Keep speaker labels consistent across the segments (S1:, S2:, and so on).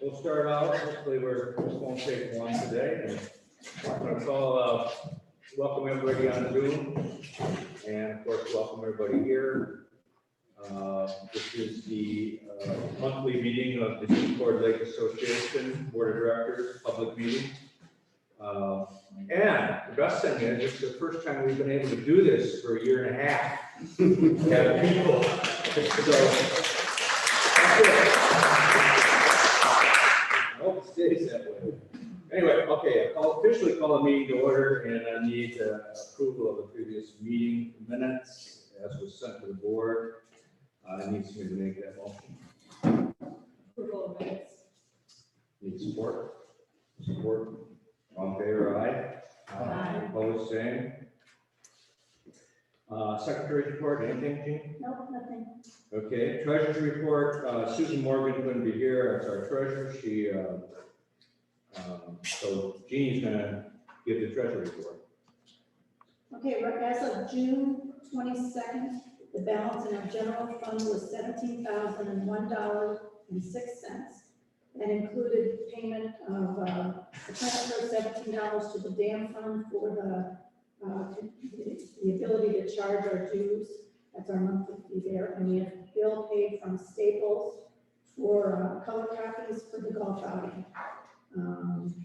S1: We'll start out, hopefully this won't take long today. And I'm going to call, welcome everybody on Zoom, and of course, welcome everybody here. This is the monthly meeting of the Secord Lake Association Board of Directors, public meeting. And the best thing is, it's the first time we've been able to do this for a year and a half. Have people. So, that's it. I hope it stays that way. Anyway, okay, I'll officially call the meeting to order, and I need approval of the previous meeting minutes as was sent to the board. I need somebody to make that motion.
S2: Approval of minutes.
S1: Need support? Support. All in favor, aye?
S2: Aye.
S1: Opposed, same. Secretary's report, anything, Jean?
S2: No, nothing.
S1: Okay, treasurer's report, Susan Morgan couldn't be here as our treasurer. She, so Jean's gonna give the treasury report.
S2: Okay, as of June 22nd, the balance in our general fund was $17,001.06. That included payment of the transfer of $17 to the dam fund for the ability to charge our dues. That's our monthly fee there. And we have a bill paid from Staples for color copies for the golf outing.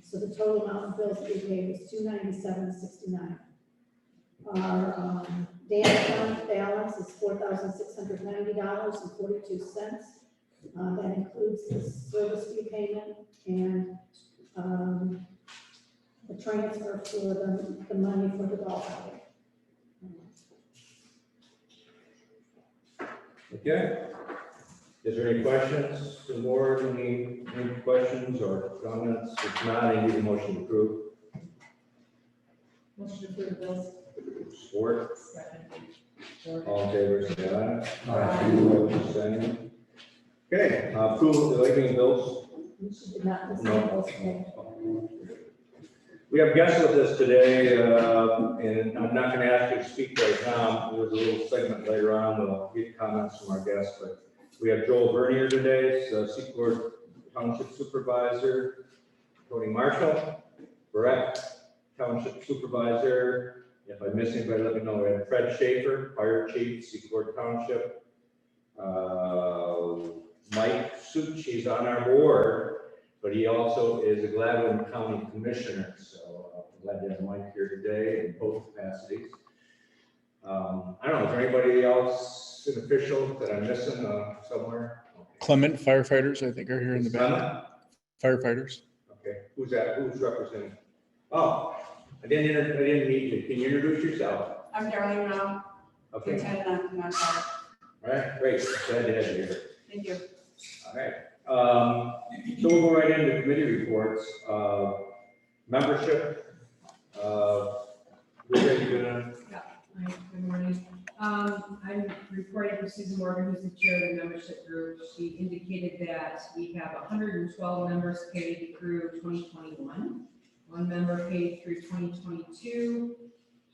S2: So the total amount of bills that we paid was $297.69. Our dam fund balance is $4,690.42. That includes the service fee payment and the transfer for the money for the golf outing.
S1: Okay. Is there any questions? The board, any questions or comments? If not, I need a motion to approve.
S2: Motion to approve the bills.
S1: Support.
S2: Second.
S1: All in favor, say aye. Aye. Opposed, same. Okay, approval of the Lakeland bills.
S2: We should not miss
S1: No.
S2: those today.
S1: We have guests with us today, and I'm not going to ask you to speak right now. There's a little segment later on. We'll get comments from our guests, but we have Joel Vernier today, Secord Township Supervisor, Tony Marshall, Brett, Township Supervisor. If I miss anybody, let me know. We have Fred Schaefer, Fire Chief, Secord Township. Mike Such, he's on our board, but he also is a Gladwin County Commissioner. So I'm glad to have Mike here today in both capacities. I don't know, is there anybody else, an official that I'm missing somewhere? Okay.
S3: Clement firefighters, I think, are here in the back.
S1: Clement?
S3: Firefighters.
S1: Okay, who's that? Who's representing? Oh, I didn't meet you. Can you introduce yourself?
S4: I'm Darlene Rao,
S1: Okay,
S4: Lieutenant on Command Fire.
S1: all right, great. Glad to have you here.
S4: Thank you.
S1: All right. So we'll go right into committee reports. Membership. Who's ready to
S4: Hi, good morning. I'm reporting for Susan Morgan, who's the chair of the membership group. She indicated that we have 112 members paid through 2021, one member paid through 2022,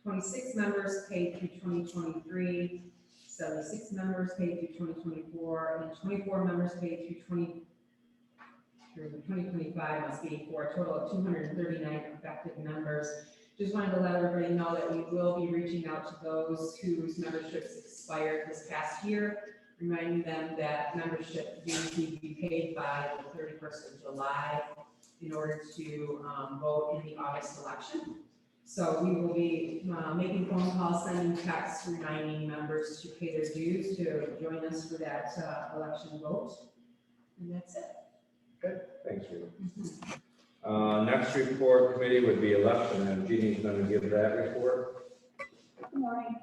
S4: 26 members paid through 2023, 76 members paid through 2024, and 24 members paid through 2025 must be for a total of 239 effective members. Just wanted to let everybody know that we will be reaching out to those whose memberships expired this past year, reminding them that membership dues need to be paid by the 31st of July in order to vote in the August election. So we will be making phone calls, sending texts, reminding members to pay their dues to join us for that election vote. And that's it.
S1: Good, thanks, Rita. Next report committee would be election, and Jeannie's going to give that report.
S2: Good morning.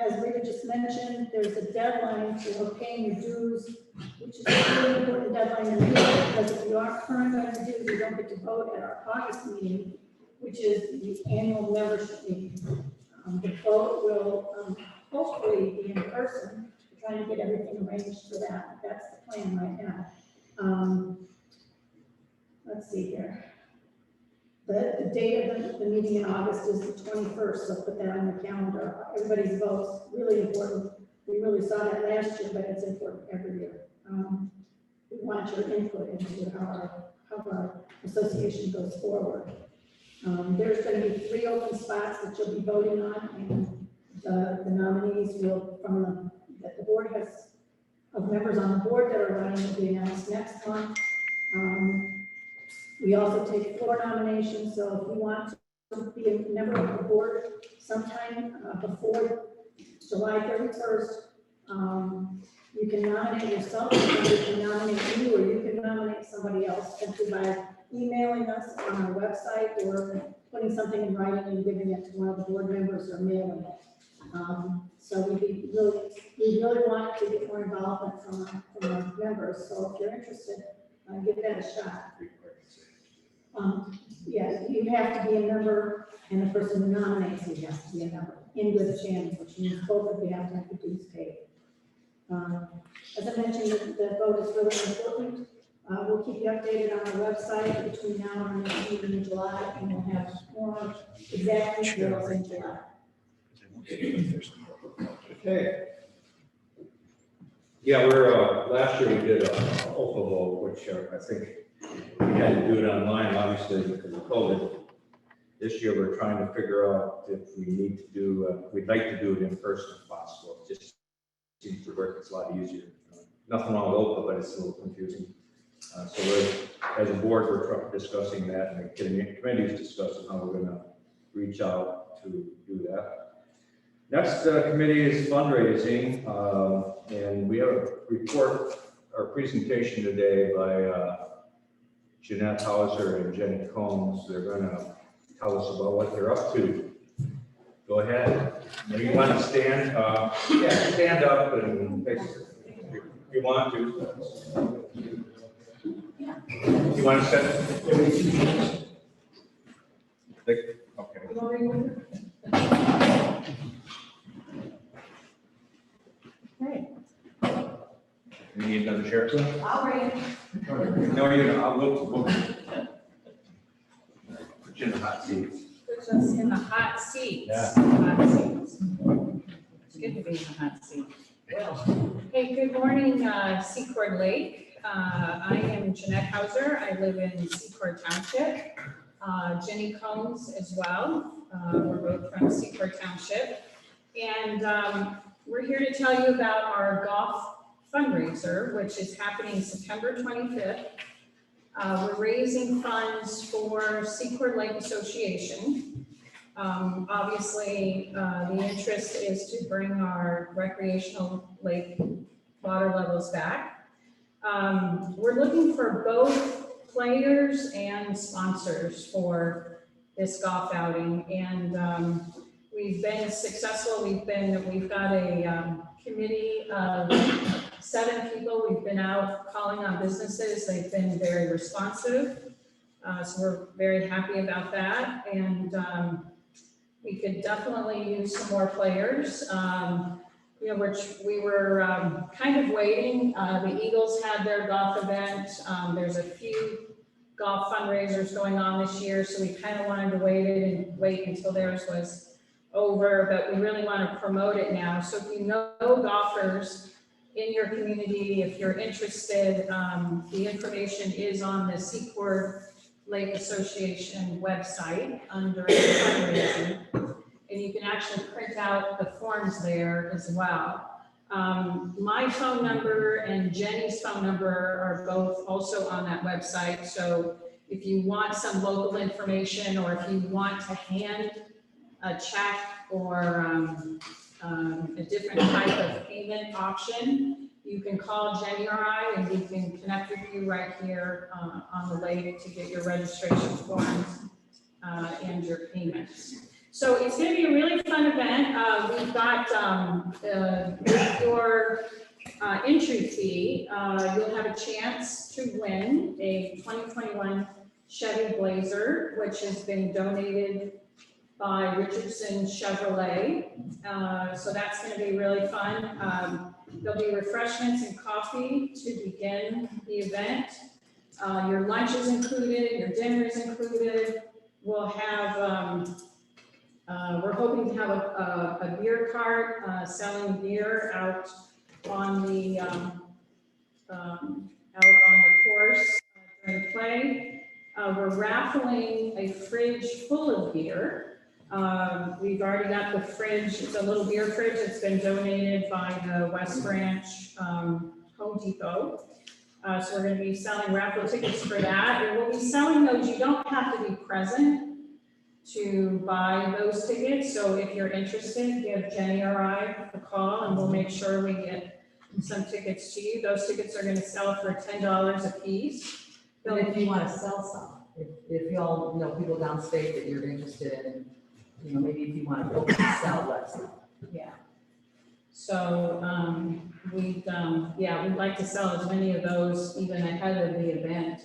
S2: As Rita just mentioned, there's a deadline for paying your dues, which is a really important deadline in the year, because if you aren't current on your dues, you don't get to vote at our August meeting, which is the annual membership meeting. The vote will hopefully be in person. We're trying to get everything arranged for that. That's the plan right now. Let's see here. The date of the meeting in August is the 21st, so put that on the calendar. Everybody's votes, really important. We really saw that last year, but it's important every year. We want your input into how our association goes forward. There's going to be 3 open spots that you'll be voting on, and the nominees will, that the board has, of members on the board that are running, will be announced next month. We also take floor nominations, so if you want to be a member of the board sometime before July 31st, you can nominate yourself, somebody can nominate you, or you can nominate somebody else, simply by emailing us on our website or putting something in writing and giving it to one of the board members or mailing it. So we really want to get more involvement from our members, so if you're interested, give that a shot. Yeah, you have to be a member, and the person who nominates you has to be a member in good standing, which means both of you have to have the dues paid. As I mentioned, the vote is really important. We'll keep you updated on our website between now and the next meeting in July, and we'll have more exact details in July.
S1: Okay. Yeah, last year we did a OPA vote, which I think we had to do it online, obviously, because of COVID. This year, we're trying to figure out if we need to do, we'd like to do it in person if possible. It just seems to work, it's a lot easier. Nothing wrong with OPA, but it's a little confusing. So as a board, we're discussing that, and the committee is discussing how we're gonna reach out to do that. Next committee is fundraising, and we have a report or presentation today by Jeanette Hauser and Jenny Combs. They're gonna tell us about what they're up to. Go ahead. Maybe you want to stand, yeah, stand up and if you want to. You want to set? Okay. You need another chair?
S5: All right.
S1: No, you don't. We'll put you in the hot seat.
S5: Puts us in the hot seats.
S1: Yeah.
S5: Hot seats. It's good to be in the hot seat. Well, hey, good morning, Secord Lake. I am Jeanette Hauser. I live in Secord Township. Jenny Combs as well. We're both from Secord Township. And we're here to tell you about our golf fundraiser, which is happening September 25th. We're raising funds for Secord Lake Association. Obviously, the interest is to bring our recreational lake water levels back. We're looking for both players and sponsors for this golf outing, and we've been successful. We've got a committee of 7 people. We've been out calling on businesses. They've been very responsive. So we're very happy about that. And we could definitely use some more players. Which we were kind of waiting. The Eagles had their golf event. There's a few golf fundraisers going on this year. So we kind of wanted to wait until theirs was over, but we really want to promote it now. So if you know golfers in your community, if you're interested, the information is on the Secord Lake Association website under fundraising, and you can actually print out the forms there as well. My phone number and Jenny's phone number are both also on that website. So if you want some local information, or if you want to hand a check or a different type of payment option, you can call Jenny or I, and we can connect with you right here on the lake to get your registration forms and your payments. So it's going to be a really fun event. We've got with your entry fee, you'll have a chance to win a 2021 Chevy Blazer, which has been donated by Richardson Chevrolet. So that's going to be really fun. There'll be refreshments and coffee to begin the event. Your lunch is included, your dinner is included. We'll have, we're hoping to have a beer cart selling beer out on the out on the course during play. We're raffling a fridge full of beer. We've already got the fridge, it's a little beer fridge that's been donated by the West Branch Home Depot. So we're gonna be selling raffle tickets for that, and we'll be selling those. You don't have to be present to buy those tickets, so if you're interested, give Jenny or I a call, and we'll make sure we get some tickets to you. Those tickets are gonna sell for $10 a piece.
S6: But if you want to sell some, if y'all know people downstate that you're interested in, you know, maybe if you want to sell, let's sell.
S5: Yeah. So, we'd like to sell as many of those even ahead of the event,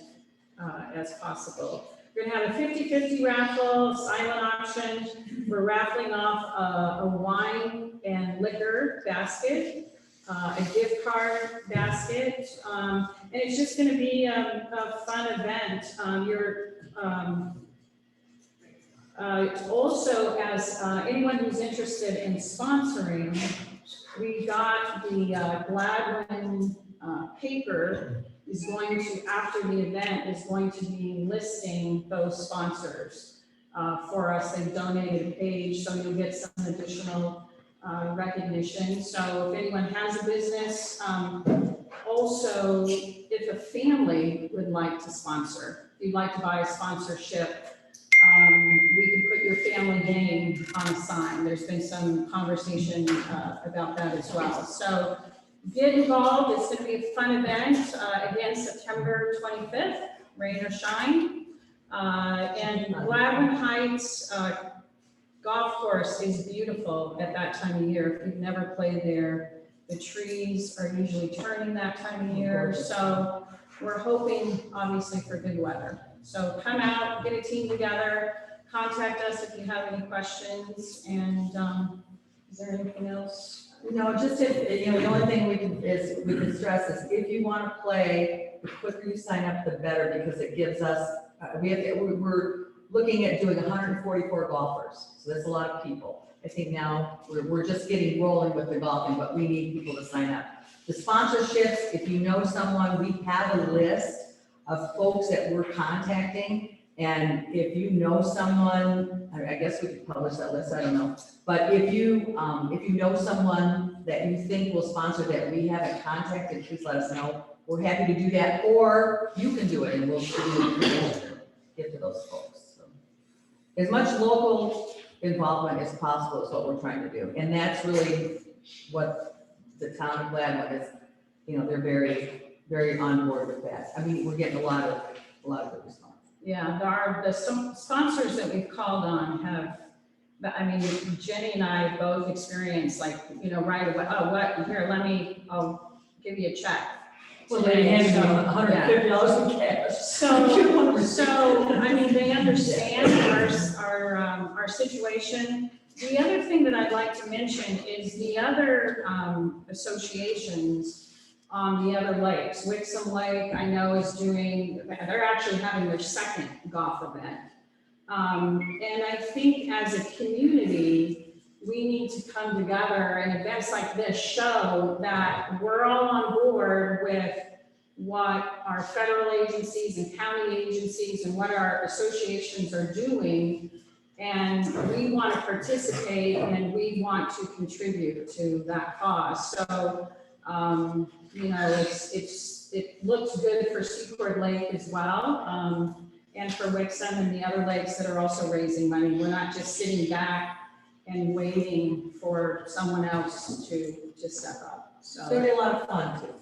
S5: as possible. We're gonna have a 50-50 raffle, silent auction. We're raffling off a wine and liquor basket, a gift card basket, and it's just gonna be a fun event. Also, as anyone who's interested in sponsoring, we got the Gladwin paper is going to, after the event, is going to be listing those sponsors for us. They've donated a page, so you'll get some additional recognition. So if anyone has a business, also, if a family would like to sponsor, if you'd like to buy a sponsorship, we can put your family name on a sign. There's been some conversation about that as well. So get involved. It's going to be a fun event. Again, September 25th, rain or shine. And Gladwin Heights golf course is beautiful at that time of year. If you've never played there, the trees are usually turning that time of year. So we're hoping, obviously, for good weather. So come out, get a team together, contact us if you have any questions, and is there anything else?
S6: No, just if, you know, the only thing we can stress is if you want to play, the quicker you sign up, the better, because it gives us, we're looking at doing 144 golfers, so that's a lot of people. I think now we're just getting rolling with the golfing, but we need people to sign up. The sponsorships, if you know someone, we have a list of folks that we're contacting, and if you know someone, I guess we could publish that list, I don't know. But if you know someone that you think will sponsor that we haven't contacted, please let us know. We're happy to do that, or you can do it, and we'll get to those folks. So, as much local involvement as possible is what we're trying to do, and that's really what the town of Gladwin is. You know, they're very, very on board with that. I mean, we're getting a lot of good response.
S5: Yeah, the sponsors that we've called on have, I mean, Jenny and I both experienced, like, you know, right away, oh, what, here, I'll give you a check.
S6: Well, they handed me $150 in cash.
S5: So, I mean, they understand our situation. The other thing that I'd like to mention is the other associations on the other lakes. Wixom Lake, I know, is doing, they're actually having their second golf event. And I think as a community, we need to come together, and events like this show that we're all on board with what our federal agencies and county agencies and what our associations are doing. And we want to participate, and we want to contribute to that cause. So, you know, it looks good for Secord Lake as well, and for Wixom and the other lakes that are also raising money. We're not just sitting back and waiting for someone else to step up.
S6: So it'll be a lot of fun too.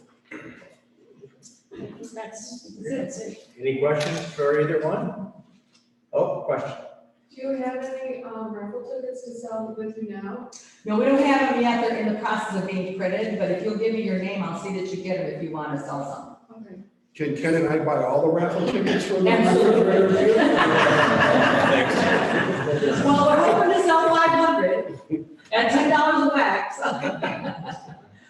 S5: That's it.
S1: Any questions for either one? Oh, question.
S7: Do you have any raffle tickets to sell with you now?
S6: No, we don't have them yet. They're in the process of being printed, but if you'll give me your name, I'll see that you get them if you want to sell some.
S7: Okay.
S8: Can Ken and I buy all the raffle tickets from you?
S6: Absolutely. Well, we're hoping to sell 500 at $10 a wax.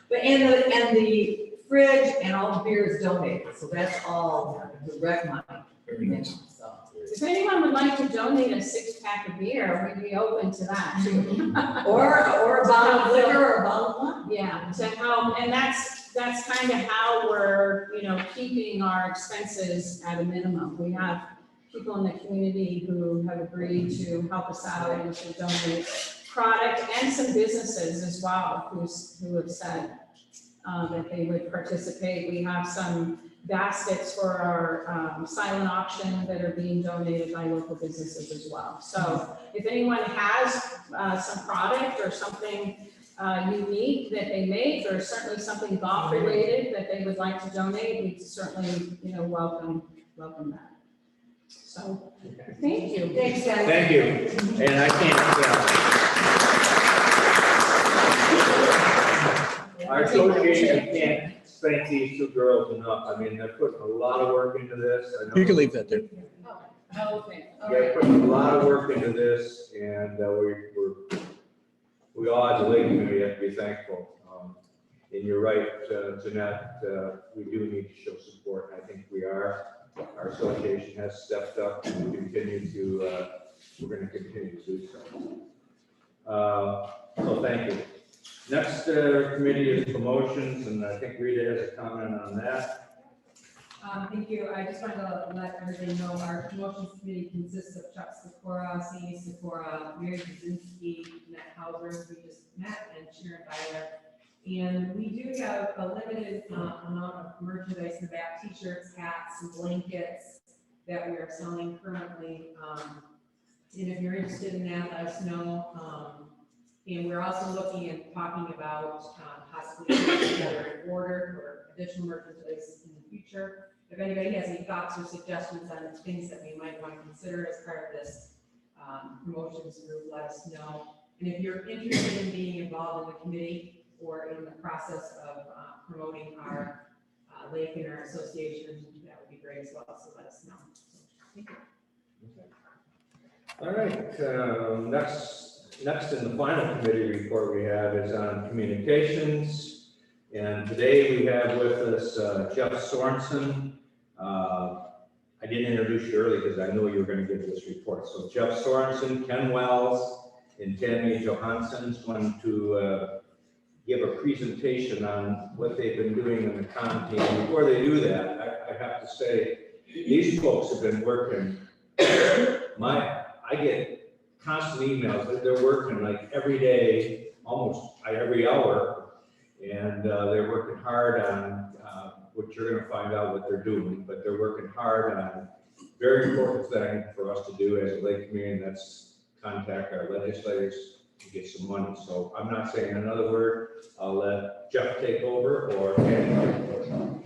S6: But and the fridge and all the beer is donated, so that's all direct money.
S8: Very nice.
S6: So.
S5: If anyone would like to donate a 6-pack of beer, we'd be open to that too.
S6: Or a bottle of liquor or a bottle of wine.
S5: Yeah, to help, and that's that's kind of how we're, keeping our expenses at a minimum. We have people in the community who have agreed to help us out and to donate product, and some businesses as well who have said that they would participate. We have some baskets for our silent auction that are being donated by local businesses as well. So if anyone has some product or something unique that they make, or certainly something golf related that they would like to donate, we certainly, welcome that. So, thank you.
S6: Thanks, guys.
S1: Thank you. And I can't, our association can't thank these two girls enough. I mean, they're putting a lot of work into this. I know-
S3: You can leave that there.
S5: Okay.
S1: They're putting a lot of work into this, and we all as a lake community have to be thankful. And you're right, Jeanette, we do need to show support. I think we are. Our association has stepped up, and we continue to, we're going to continue to do so. So thank you. Next committee is promotions, and I think Rita has a comment on that.
S4: Thank you. I just wanted to let everybody know our promotions committee consists of Chuck Sikora, Cindy Sikora, Mary Brzezinski, Annette Hauser, we just met, and Sharon Byler. And we do have a limited amount of merchandise in the back, t-shirts, hats, and blankets that we are selling currently. And if you're interested in that, let us know. And we're also looking and talking about possibly putting together an order for additional merchandise in the future. If anybody has any thoughts or suggestions on things that we might want to consider as part of this promotions group, let us know. And if you're interested in being involved in the committee or in the process of promoting our lake and our association, that would be great as well. So let us know. Thank you.
S1: All right, next in the final committee report we have is on communications. And today we have with us Jeff Sorensen. I didn't introduce you early because I know you were going to give this report. So Jeff Sorensen, Ken Wells, and Tammy Johansson is going to give a presentation on what they've been doing in the con team. Before they do that, I have to say, these folks have been working. I get constant emails that they're working like every day, almost every hour, and they're working hard on what you're going to find out what they're doing, but they're working hard on very important thing for us to do as a lake community, and that's contact our legislators to get some money. So I'm not saying another word. I'll let Jeff take over or Ken take over.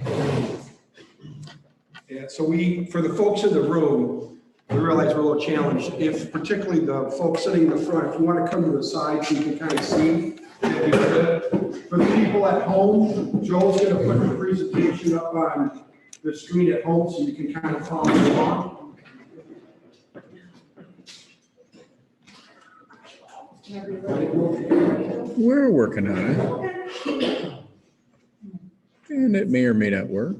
S8: Yeah, so for the folks in the room, we realize we're a little challenged. If particularly the folks sitting in the front, if you want to come to the side so you can kind of see. That'd be good. For the people at home, Joel's going to put the presentation up on the screen at home so you can kind of follow along.
S3: We're working on it. And it may or may not work.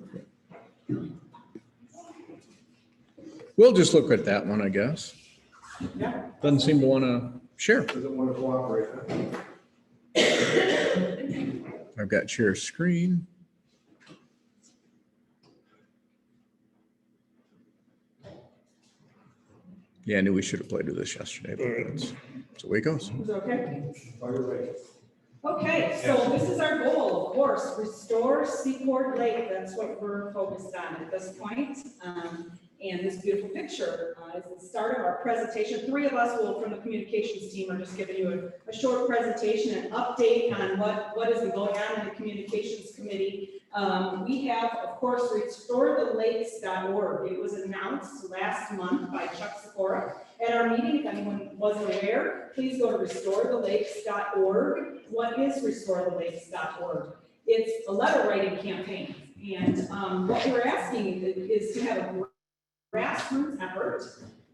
S3: We'll just look at that one, I guess. Doesn't seem to want to share.
S8: Doesn't want to cooperate.
S3: I've got share screen. Yeah, I knew we should have played with this yesterday, but that's the way it goes.
S5: Is it okay?
S8: Fire away.
S5: Okay, so this is our goal, of course, restore Secord Lake. That's what we're focused on at this point. And this beautiful picture is the start of our presentation. Three of us from the communications team are just giving you a short presentation, an update on what has been going on in the communications committee. We have, of course, restorethelakes.org. It was announced last month by Chuck Sikora at our meeting. If anyone wasn't aware, please go to restorethelakes.org. What is restorethelakes.org? It's a letter writing campaign. And what we're asking is to have a grassroots effort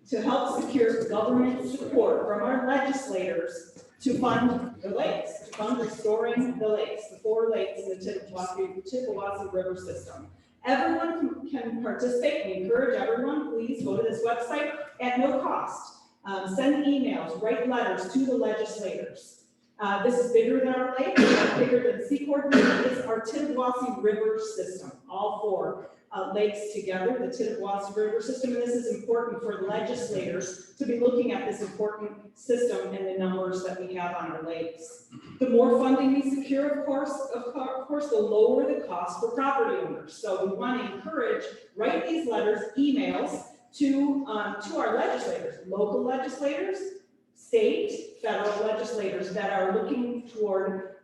S5: to help secure government support from our legislators to fund the lakes, to fund restoring the lakes, the 4 lakes in the Chippewa River system. Everyone can participate. We encourage everyone, please go to this website at no cost. Send emails, write letters to the legislators.
S9: This is bigger than our lake, bigger than Secord. This is our Tittabawassee River system, all four lakes together, the Tittabawassee River system. And this is important for legislators to be looking at this important system and the numbers that we have on our lakes. The more funding we secure, of course, the lower the cost for property owners. So we want to encourage, write these letters, emails to our legislators, local legislators, state, federal legislators that are looking toward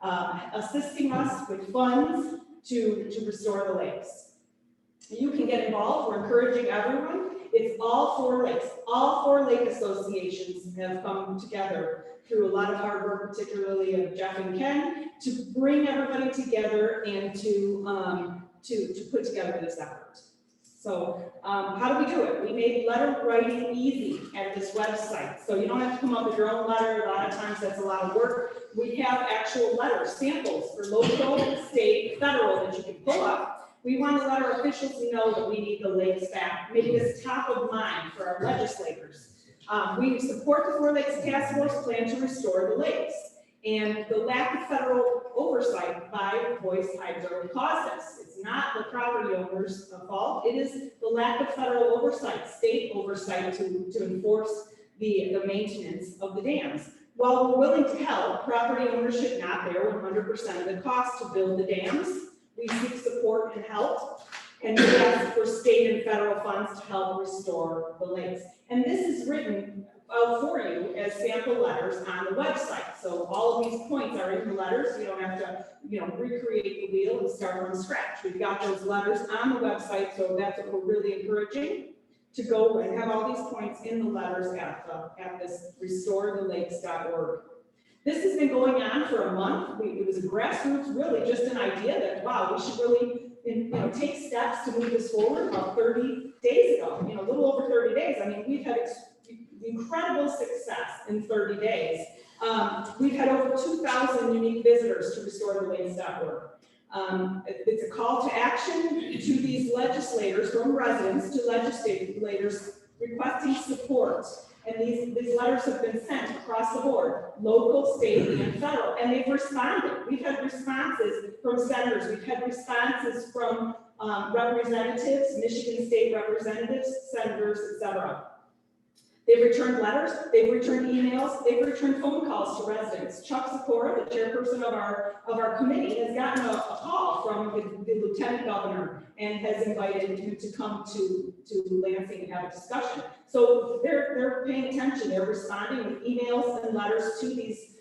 S9: assisting us with funds to restore the lakes. You can get involved. We're encouraging everyone. It's all four lakes. All four lake associations have come together through a lot of hard work, particularly of Jeff and Ken, to bring everybody together and to put together this effort. So how do we do it? We made letter writing easy at this website. So you don't have to come up with your own letter. A lot of times that's a lot of work. We have actual letters, samples for local, state, federal that you can pull up. We want to let our officials know that we need the lakes back, making this top of mind for our legislators. We support the Four Lakes Task Force plan to restore the lakes. And the lack of federal oversight by Voice Hydro caused this. It's not the property owner's fault. It is the lack of federal oversight, state oversight to enforce the maintenance of the dams. While we're willing to help, property owners should not bear 100% of the cost to build the dams. We seek support and help, and we ask for state and federal funds to help restore the lakes. And this is written for you as sample letters on the website. So all of these points are in the letters. You don't have to, recreate the wheel and start from scratch. We've got those letters on the website, so that's what we're really encouraging, to go and have all these points in the letters at this restorethelakes.org. This has been going on for a month. It was a grassroots, really just an idea that, wow, we should really take steps to move this forward about 30 days ago, a little over 30 days. I mean, we've had incredible success in 30 days. We've had over 2,000 unique visitors to restorethelakes.org. It's a call to action to these legislators, from residents to legislators requesting support. And these letters have been sent across the board, local, state, and federal, and they've responded. We've had responses from senators, we've had responses from representatives, Michigan state representatives, senators, etc. They've returned letters, they've returned emails, they've returned phone calls to residents. Chuck Secord, the chairperson of our committee, has gotten a call from the lieutenant governor and has invited him to come to Lansing and have a discussion. So they're paying attention. They're responding with emails and letters to these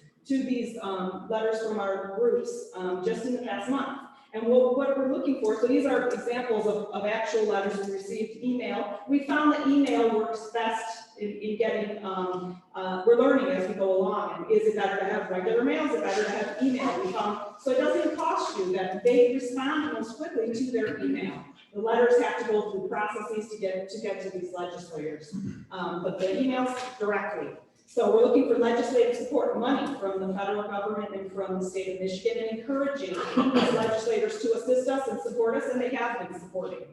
S9: letters from our groups just in the past month. And what we're looking for, so these are examples of actual letters we received. Email. We found that email works best in getting, we're learning as we go along. And is it better to have regular mail? Is it better to have email? We found, so it doesn't cost you that they respond most quickly to their email. The letters have to go through processes to get to these legislators, but the emails directly. So we're looking for legislative support, money from the federal government and from the state of Michigan, and encouraging these legislators to assist us and support us, and they have been supporting.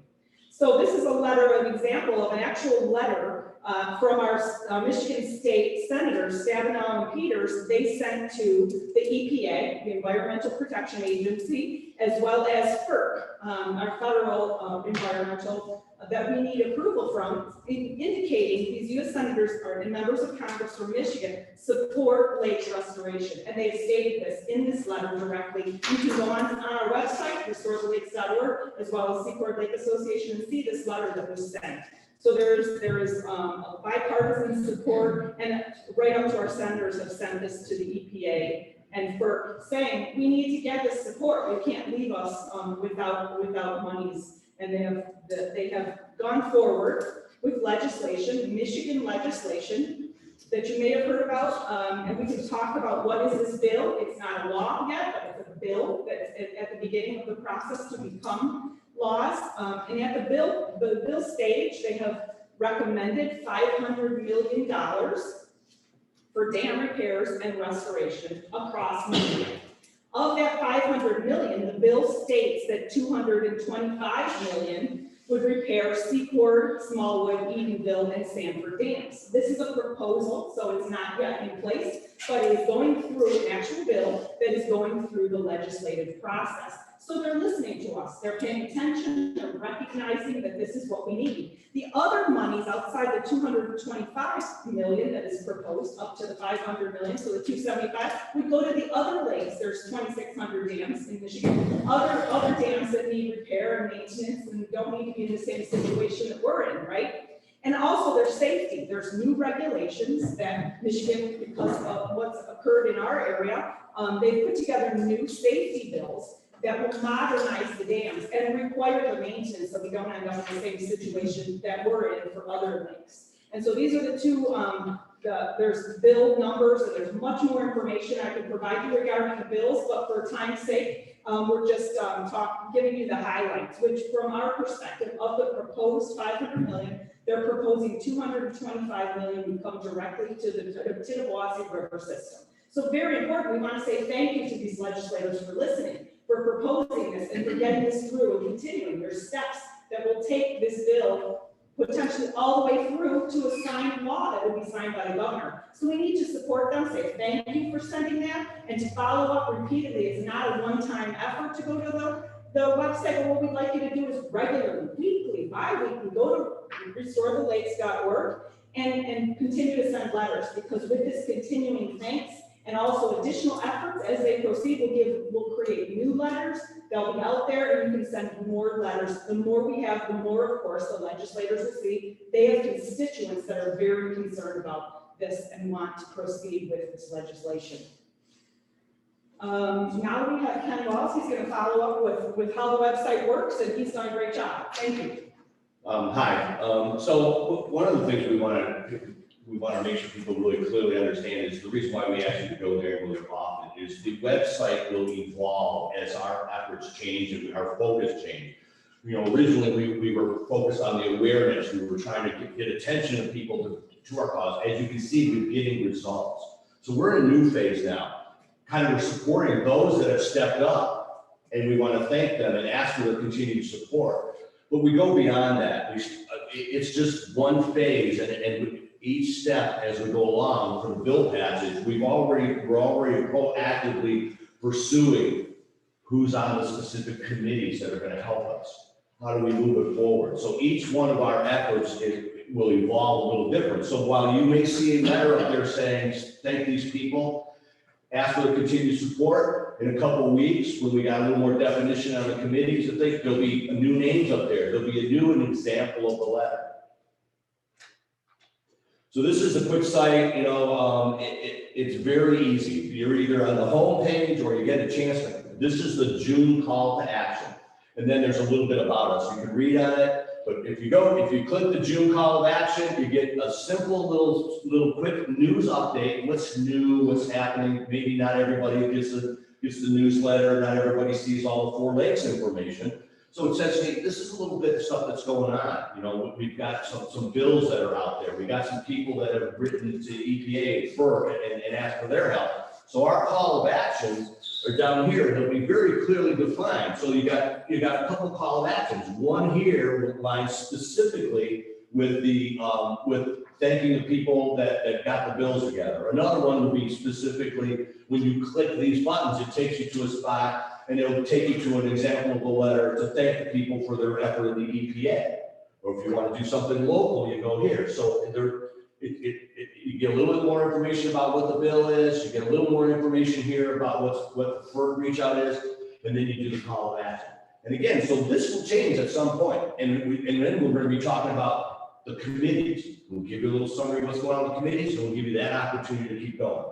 S9: So this is a letter, an example of an actual letter from our Michigan state senators, Stabenow and Peters. They sent to the EPA, the Environmental Protection Agency, as well as FERC, our federal environmental, that we need approval from, indicating these U.S. senators and members of Congress from Michigan support lake restoration. And they've stated this in this letter directly. You can go on our website, restorethelakes.org, as well as Secord Lake Association, and see this letter that was sent. So there is a bipartisan support, and right up to our senators have sent this to the EPA and FERC, saying we need to get this support. You can't leave us without monies. And they have gone forward with legislation, Michigan legislation, that you may have heard about, and we can talk about what is this bill. It's not a law yet, but it's a bill that's at the beginning of the process to become laws. And at the bill stage, they have recommended $500 million for dam repairs and restoration across Michigan. Of that $500 million, the bill states that $225 million would repair Secord, Smallwood, Edenville, and Sanford dams. This is a proposal, so it's not yet in place, but it is going through an actual bill that is going through the legislative process. So they're listening to us, they're paying attention, they're recognizing that this is what we need. The other monies outside the 225 million that is proposed, up to the 500 million, so the 275, would go to the other lakes. There's 2,600 dams in Michigan, other dams that need repair and maintenance and don't need to be in the same situation that we're in, right? And also there's safety. There's new regulations that Michigan, because of what's occurred in our area, they've put together new safety bills that will modernize the dams and require the maintenance so we don't end up in the same situation that we're in for other lakes. And so these are the two, there's bill numbers, and there's much more information I can provide you regarding the bills, but for time's sake, we're just giving you the highlights, which from our perspective of the proposed 500 million, they're proposing 225 million would come directly to the Tittabawassee River system. So very important, we want to say thank you to these legislators for listening, for proposing this and for getting this through and continuing. There's steps that will take this bill potentially all the way through to a signed law that will be signed by the governor. So we need to support them, say thank you for sending that, and to follow up repeatedly. It's not a one-time effort to go to the website, but what we'd like you to do is regularly, weekly, bi-weekly, go to restorethelakes.org and continue to send letters, because with this continuing thanks and also additional efforts as they proceed, we'll create new letters. They'll be out there, and you can send more letters. The more we have, the more, of course, the legislators will see. They have constituents that are very concerned about this and want to proceed with this legislation. Now we have Ken Wells. He's going to follow up with how the website works, and he's done a great job. Thank you.
S10: Hi. So one of the things we want to make sure people really clearly understand is the reason why we ask you to go there really often is the website will evolve as our efforts change and our focus change. You know, originally we were focused on the awareness. We were trying to get attention of people to our cause. As you can see, we're getting results. So we're in a new phase now. Kind of we're supporting those that have stepped up, and we want to thank them and ask for their continued support. But we go beyond that. It's just one phase, and each step as we go along for the bill passage, we're already proactively pursuing who's on the specific committees that are going to help us. How do we move it forward? So each one of our efforts will evolve a little different. So while you may see a letter up there saying, thank these people, ask for their continued support, in a couple of weeks, when we got a little more definition on the committees, I think there'll be new names up there. There'll be a new example of the letter. So this is a quick site, you know, it's very easy. You're either on the home page or you get a chance to, this is the June call to action. And then there's a little bit about us. You can read on it, but if you click the June call of action, you get a simple little quick news update. What's new, what's happening. Maybe not everybody gets the newsletter, not everybody sees all the 4 lakes information. So it says, hey, this is a little bit of stuff that's going on. You know, we've got some bills that are out there. We got some people that have written to EPA, FERC, and asked for their help. So our call of actions are down here. They'll be very clearly defined. So you got a couple of call of actions. One here lines specifically with with thanking the people that got the bills together. Another one will be specifically when you click these buttons, it takes you to a spot, and it'll take you to an example of the letter to thank the people for their effort in the EPA. Or if you want to do something local, you go here. So you get a little bit more information about what the bill is. You get a little more information here about what the FERC reach out is, and then you do the call of action. And again, so this will change at some point, and then we're going to be talking about the committees. We'll give you a little summary of what's going on in the committees, and we'll give you that opportunity to keep going.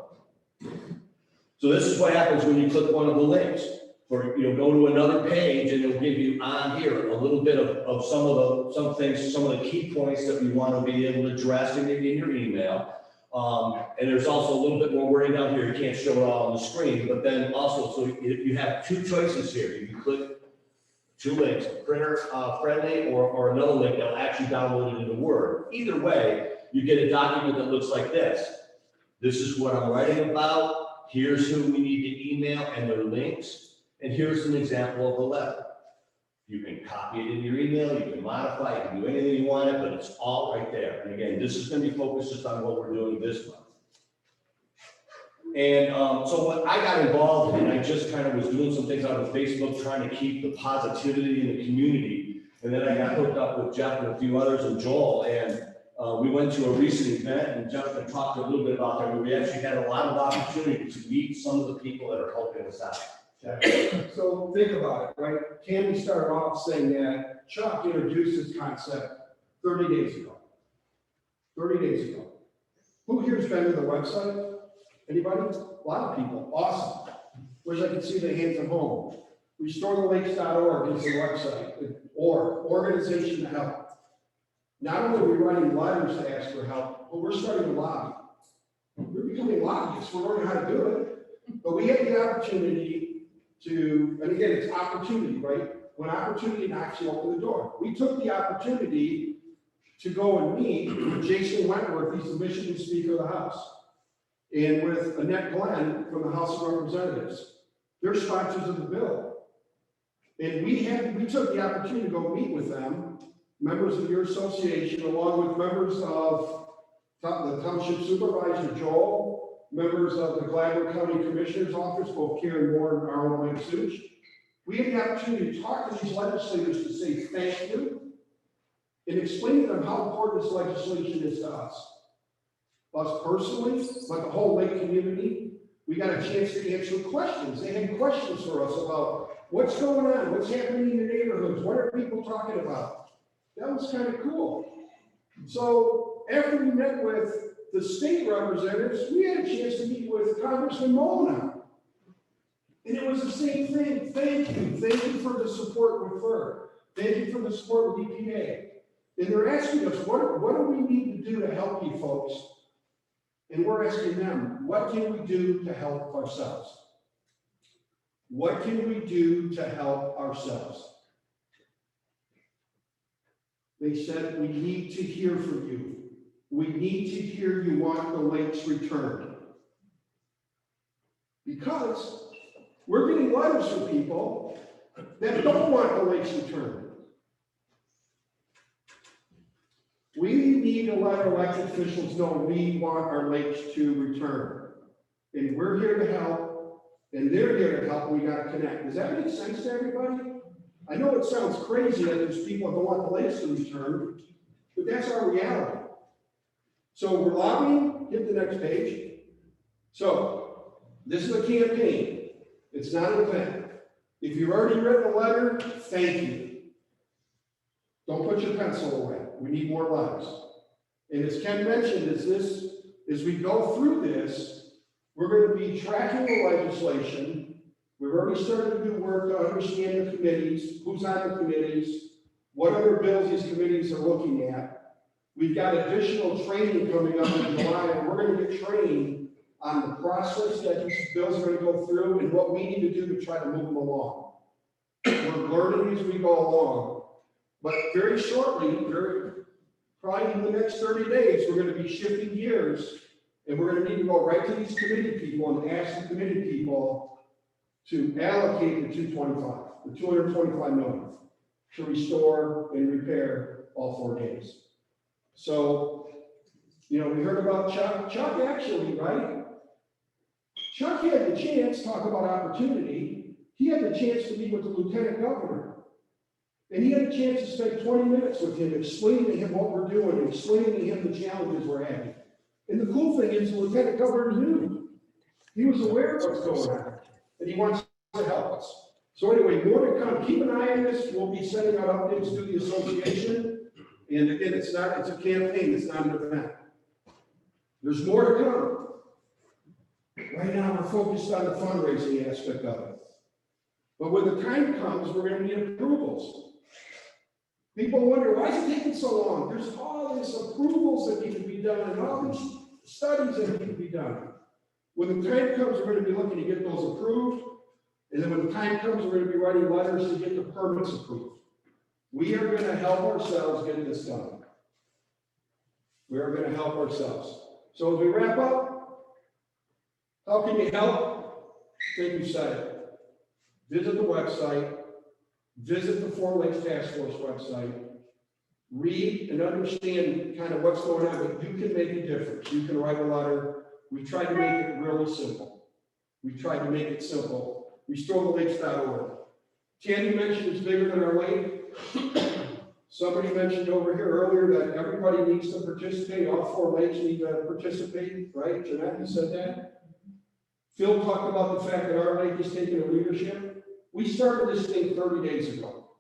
S10: So this is what happens when you click one of the links. Or you'll go to another page, and it'll give you on here a little bit of some of the key points that we want to be able to address in your email. And there's also a little bit more wording down here. You can't show it all on the screen, but then also, so you have 2 choices here. You can click 2 links, printer friendly or another link that'll actually download it into Word. Either way, you get a document that looks like this. This is what I'm writing about. Here's who we need to email and their links. And here's an example of the letter. You can copy it in your email, you can modify, you can do anything you want it, but it's all right there. And again, this is gonna be focused just on what we're doing this month. And so what I got involved in, I just kind of was doing some things on Facebook, trying to keep the positivity in the community. And then I got hooked up with Jeff and a few others and Joel, and we went to a recent event, and Jeff and talked a little bit about that, where we actually had a lot of opportunity to meet some of the people that are helping us out.
S8: So think about it, right? Candy started off saying that Chuck introduced this concept 30 days ago. 30 days ago. Who here's been to the website? Anybody? A lot of people. Awesome. Wish I could see the hands at home. RestoreTheLakes.org is the website, or organization to help. Not only are we writing letters to ask for help, but we're starting to lobby. We're becoming lobbyists. We're learning how to do it. But we had the opportunity to, and again, it's opportunity, right? When opportunity knocks, you open the door. We took the opportunity to go and meet with Jason Wentworth, he's the Michigan Speaker of the House, and with Annette Glenn from the House of Representatives. They're sponsors of the bill. And we took the opportunity to go meet with them, members of your association, along with members of the Township Supervisor Joel, members of the Gladwin County Commissioner's Office, both Karen Moore and Arlen Such. We had the opportunity to talk to these legislators to say thank you and explain to them how important this legislation is to us. Us personally, but the whole lake community. We got a chance to answer questions. They had questions for us about what's going on, what's happening in the neighborhoods, what are people talking about. That was kind of cool. So after we met with the state representatives, we had a chance to meet with Congressman Molina. And it was the same thing. Thank you. Thank you for the support with FERC. Thank you for the support with EPA. And they're asking us, what do we need to do to help you folks? And we're asking them, what can we do to help ourselves? What can we do to help ourselves? They said, we need to hear from you. We need to hear you want the lakes returned. Because we're getting letters from people that don't want the lakes returned. We need to let our elected officials know we want our lakes to return. And we're here to help, and they're here to help, and we got to connect. Does that make sense to everybody? I know it sounds crazy that there's people that don't want the lakes to return, but that's our reality. So we're lobbying, hit the next page. So this is a campaign. It's not an event. If you've already written a letter, thank you. Don't put your pencil away. We need more letters. And as Ken mentioned, as we go through this, we're going to be tracking the legislation. We've already started to do work to understand the committees, who's on the committees, what other bills these committees are looking at. We've got additional training coming up in July, and we're going to get trained on the process that these bills are going to go through and what we need to do to try to move them along. We're learning as we go along. But very shortly, probably in the next 30 days, we're going to be shifting gears, and we're going to need to go right to these committee people and ask the committee people to allocate the 225 million to restore and repair all 4 days. So, we heard about Chuck. Chuck actually, right? Chuck had the chance to talk about opportunity. He had the chance to meet with the lieutenant governor. And he had a chance to spend 20 minutes with him, explaining to him what we're doing, explaining to him the challenges we're having. And the cool thing is the lieutenant governor knew. He was aware of what's going on, and he wants to help us. So anyway, more to come. Keep an eye on this. We'll be sending out updates to the association. And again, it's a campaign. It's not an event. There's more to come. Right now, we're focused on the fundraising aspect of it. But when the time comes, we're going to need approvals. People wonder, why is it taking so long? There's all these approvals that need to be done and all these studies that need to be done. When the time comes, we're going to be looking to get those approved. And then when the time comes, we're going to be writing letters to get the permits approved. We are going to help ourselves get this done. We are going to help ourselves. So as we wrap up, how can you help? I think you said it. Visit the website, visit the Four Lakes Task Force website, read and understand kind of what's going on, but you can make a difference. You can write a letter. We tried to make it really simple. We tried to make it simple. RestoreTheLakes.org. Tandy mentioned it's bigger than our lake. Somebody mentioned over here earlier that everybody needs to participate. All 4 lakes need to participate, right? Jeanette, you said that. Phil talked about the fact that our lake is taking a leadership. We started this thing 30 days ago.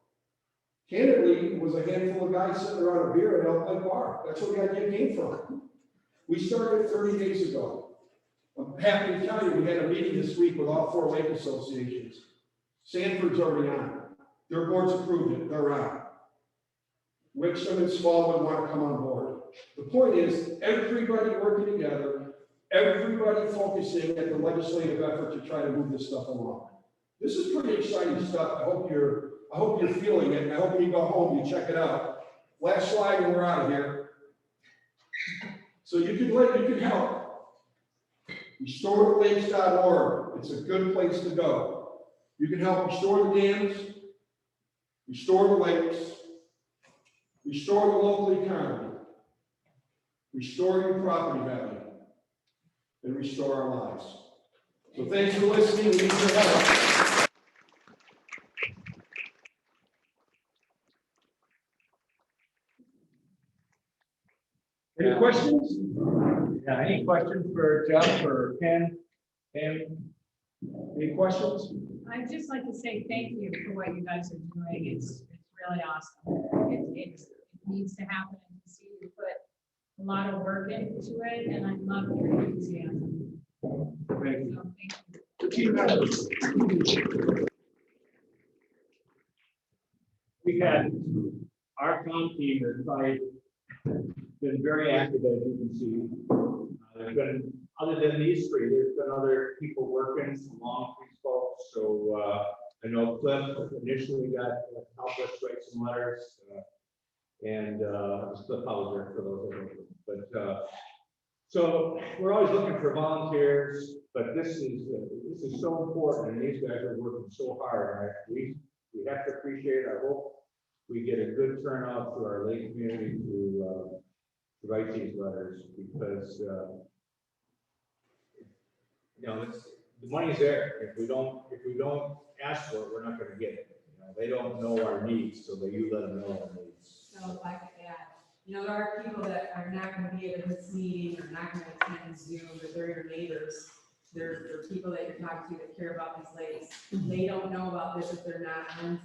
S8: Candidly, it was a handful of guys sitting around a beer at Elk Lake Bar. That's where the idea came from. We started 30 days ago. I'm happy to tell you, we had a meeting this week with all 4 lake associations. Sanford's already on. Their boards approved it, they're on. Wixom and Smallwood want to come on board. The point is, everybody working together, everybody focusing at the legislative effort to try to move this stuff along. This is pretty exciting stuff. I hope you're feeling it. I hope when you go home, you check it out. Last slide and we're out of here. So you can help. RestoreTheLakes.org. It's a good place to go. You can help restore the dams, restore the lakes, restore the local economy, restore your property value, and restore our lives. So thanks for listening. We need your help. Any questions?
S1: Yeah, any questions for Jeff or Ken? Tammy? Any questions?
S5: I'd just like to say thank you for what you guys are doing. It's really awesome. It needs to happen. To see you put a lot of work into it, and I love your enthusiasm.
S1: Thank you.
S5: So thank you.
S1: We had, our town team has been very active, as you can see. There's been, other than these 3, there's been other people working along these folks. So I know Cliff initially got helped us write some letters, and Cliff Hauser for those. But so we're always looking for volunteers, but this is so important, and these guys are working so hard. Right? We have to appreciate it. I hope we get a good turnout to our lake community to write these letters, because you know, the money's there. If we don't ask for it, we're not going to get it. You know, they don't know our needs, so you let them know our needs.
S4: So if I could add, you know, there are people that are not going to be at this meeting, or not going to attend Zoom, but they're your neighbors. They're people that you're talking to that care about these lakes. They don't know about this if they're not on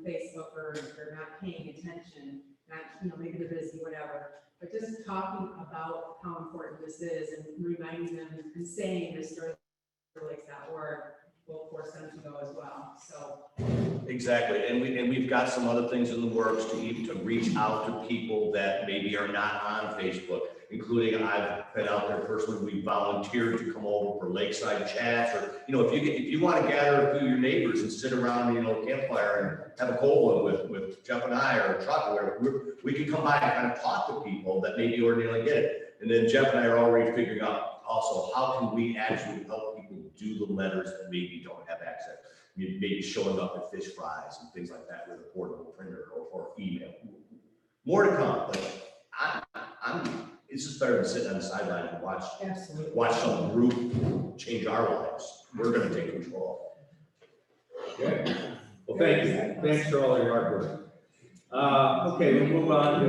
S4: Facebook, or if they're not paying attention. Not, you know, maybe they're busy, whatever. But just talking about how important this is, and reminding them and saying RestoreTheLakes.org will force them to go as well. So
S10: Exactly, and we've got some other things in the works to reach out to people that maybe are not on Facebook, including I've been out there personally. We volunteered to come over for lakeside chats, or if you want to gather a few of your neighbors and sit around a campfire and have a cold one with Jeff and I, or a truck, or whatever, we can come by and kind of talk to people that maybe ordinarily get it. And then Jeff and I are already figuring out also how can we actually help people do the letters that maybe don't have access. Maybe showing up at fish fries and things like that with a portable printer or email. More to come, but it's just better than sitting on the sideline and watch some group change our lives. We're going to take control.
S1: Okay. Well, thank you. Thanks for all your hard work. Okay, we'll move on to.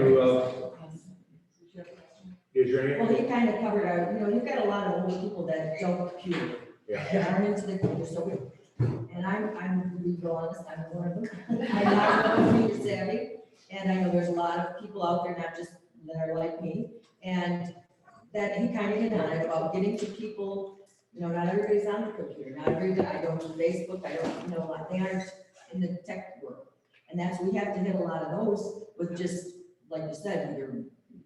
S1: Is there any?
S6: Well, he kind of covered our, you've got a lot of old people that don't computer.
S1: Yeah.
S6: Aren't into the computer, so and I'm to be honest, I'm one of them. I'm not computer savvy, and I know there's a lot of people out there, not just that are like me, and that he kind of hit on it about getting to people. Not everybody's on the computer. Not everybody. I don't do Facebook. I don't, they aren't in the tech world, and we have to hit a lot of those with just like you said, either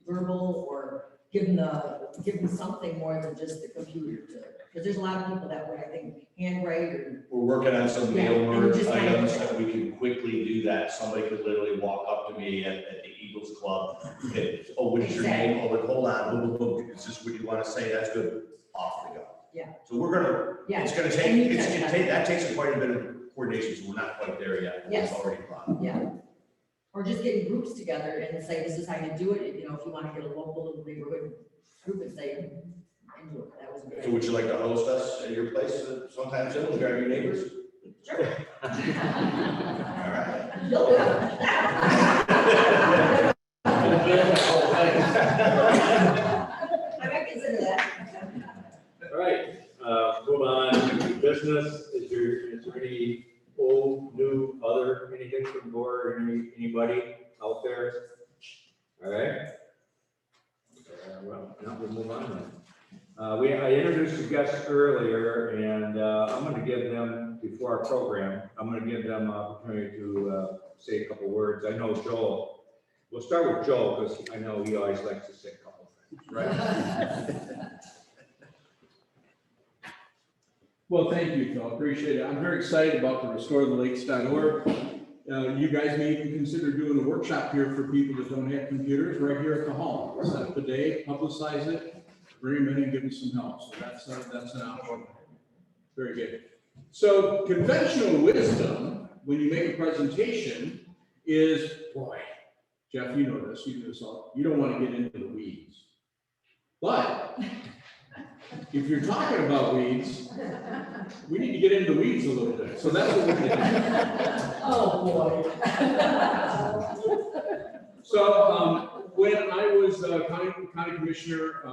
S6: verbal or give them something more than just the computer to. Because there's a lot of people that would, I think, handwrite or.
S10: We're working on some mail
S6: Yeah,
S10: order
S6: just
S10: items that we can quickly do that. Somebody could literally walk up to me at the Eagles Club and, oh, what is your name? Oh, but hold on, boom, boom, boom. Is this what you want to say? That's good. Off we go.
S6: Yeah.
S10: So we're gonna,
S6: Yeah.
S10: it's gonna
S6: And you
S10: take,
S6: can-
S10: that takes quite a bit of coordination, so we're not quite there yet. It's
S6: Yes.
S10: already planned.
S6: Yeah. Or just getting groups together and say, this is how you do it, you know, if you want to get a local little neighborhood group and say, and do it, that was great.
S10: So would you like to host us at your place sometime soon, grab your neighbors?
S6: Sure.
S10: All right.
S6: You'll do it. I might consider that.
S1: All right, move on to business. Is there any old, new, other, anything from the board, anybody out there? All right. Well, now we'll move on then. I introduced the guests earlier, and I'm going to give them, before our program, I'm going to give them an opportunity to say a couple words. I know Joel. We'll start with Joel, because I know he always likes to say a couple things, right?
S3: Well, thank you, Phil. Appreciate it. I'm very excited about the RestoreTheLakes.org. You guys may even consider doing a workshop here for people that don't have computers right here at the hall. Set up a day, publicize it, bring them in and give them some help. So that's an option. Very good. So conventional wisdom, when you make a presentation, is, boy, Jeff, you know this, you do this all, you don't want to get into the weeds. But if you're talking about weeds, we need to get into the weeds a little bit. So that's what we're going to do.
S6: Oh, boy.
S3: So when I was county commissioner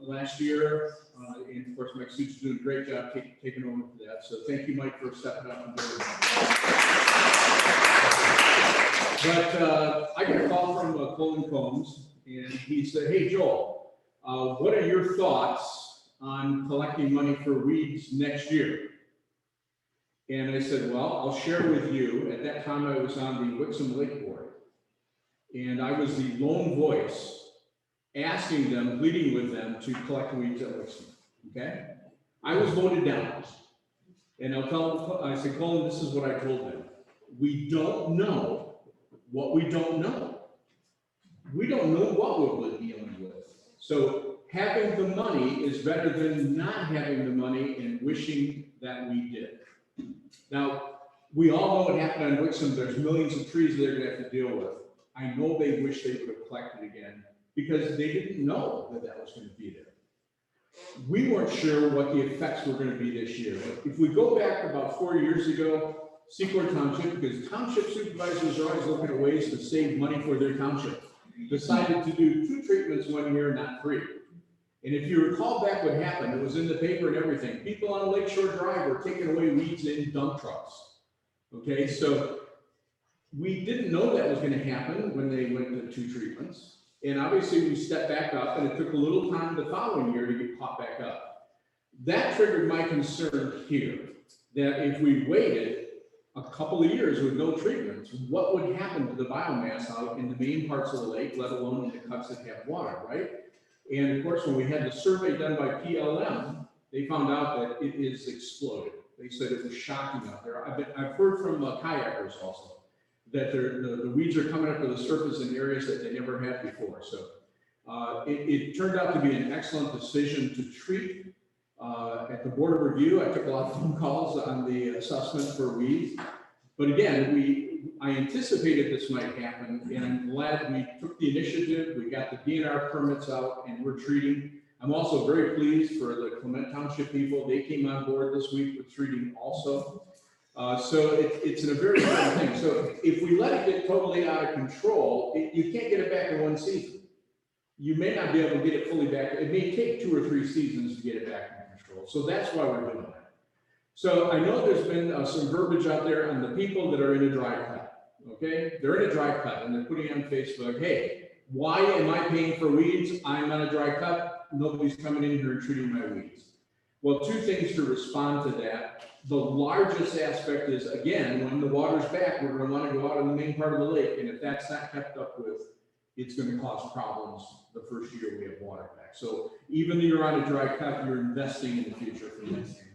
S3: last year, and of course Mike Suits is doing a great job taking over for that. So thank you, Mike, for stepping up and doing that. But I got a call from Colin Combs, and he said, "Hey, Joel, what are your thoughts on collecting money for weeds next year?" And I said, "Well, I'll share with you." At that time, I was on the Wixom Lake Board, and I was the lone voice asking them, pleading with them to collect weeds at Wixom. Okay, I was voted down, and I said, "Colin, this is what I told them: we don't know what we don't know. We don't know what we're dealing with. So having the money is better than not having the money and wishing that we did." Now, we all know what happened on Wixom. There's millions of trees they're gonna have to deal with. I know they wish they would have collected again because they didn't know that that was gonna be there. We weren't sure what the effects were gonna be this year. If we go back about 4 years ago, Secord Township, because township supervisors are always looking at ways to save money for their township, decided to do 2 treatments 1 year, not 3. And if you recall back what happened, it was in the paper and everything. People on Lakeshore Drive were taking away weeds in dump trucks. Okay, so we didn't know that was going to happen when they went to 2 treatments. And obviously we stepped back up, and it took a little time the following year to get caught back up. That triggered my concern here, that if we waited a couple of years with no treatments, what would happen to the biomass out in the main parts of the lake, let alone in the cuts that have water, right? And of course, when we had the survey done by PLM, they found out that it is exploded. They said it was shocking out there. I've heard from kayakers also that the weeds are coming up to the surface in areas that they never had before. So it turned out to be an excellent decision to treat. At the board of review, I took a lot of phone calls on the assessment for weeds. But again, I anticipated this might happen, and I'm glad we took the initiative. We got the DNR permits out, and we're treating. I'm also very pleased for the Clement Township people. They came on board this week with treating also. So it's a very important thing. So if we let it get totally out of control, you can't get it back in 1 season. You may not be able to get it fully back. It may take 2 or 3 seasons to get it back in control. So that's why we're doing that. So I know there's been some verbiage out there on the people that are in a dry cut. Okay, they're in a dry cut, and they're putting on Facebook, "Hey, why am I paying for weeds? I'm on a dry cut. Nobody's coming in here and treating my weeds." Well, 2 things to respond to that. The largest aspect is, again, when the water's back, we're going to want to go out in the main part of the lake, and if that's not kept up with, it's going to cause problems the first year we have water back. So even though you're on a dry cut, you're investing in the future from that standpoint.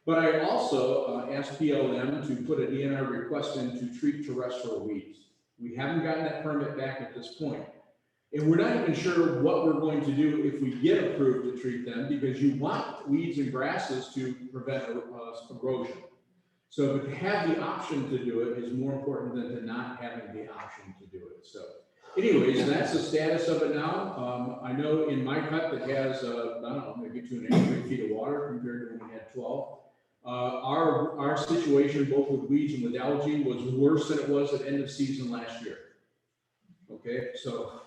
S3: But I also asked PLM to put a DNR request in to treat terrestrial weeds. We haven't gotten that permit back at this point. And we're not even sure what we're going to do if we get approved to treat them, because you want weeds and grasses to prevent erosion. So to have the option to do it is more important than to not having the option to do it. So anyways, that's the status of it now. I know in my cut that has, I don't know, maybe 2.5 3 feet of water compared to when we had 12. Our situation, both with weeds and with algae, was worse than it was at end of season last year. Okay, so,